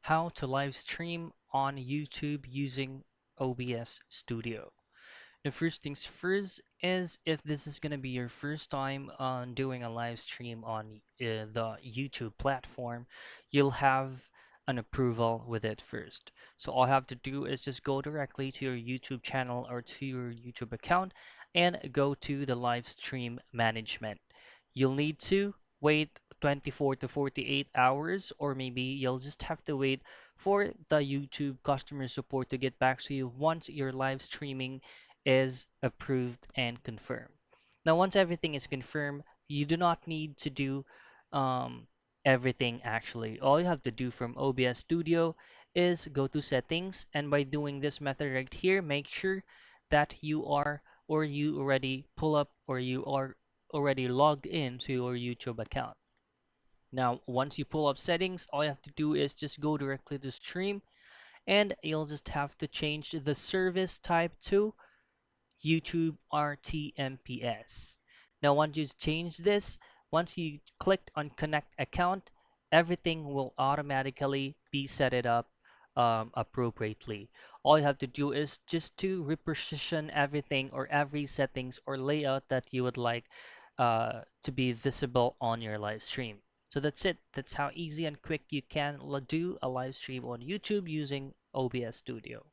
how to live stream on YouTube using OBS Studio. The first things first is if this is going to be your first time on doing a live stream on the YouTube platform, you'll have an approval with it first. So all you have to do is just go directly to your YouTube channel or to your YouTube account and go to the live stream management. You'll need to wait 24 to 48 hours, or maybe you'll just have to wait for the YouTube customer support to get back to you once your live streaming is approved and confirmed. Now, once everything is confirmed, you do not need to do um, everything actually. All you have to do from OBS Studio is go to settings, and by doing this method right here, make sure that you are or you already pull up or you are already logged in to your YouTube account. Now, once you pull up settings, all you have to do is just go directly to stream, and you'll just have to change the service type to YouTube RTMPS. Now, once you change this, once you click on connect account, everything will automatically be set it up appropriately. All you have to do is just to reposition everything or every settings or layout that you would like to be visible on your live stream. So that's it. That's how easy and quick you can do a live stream on YouTube using OBS Studio.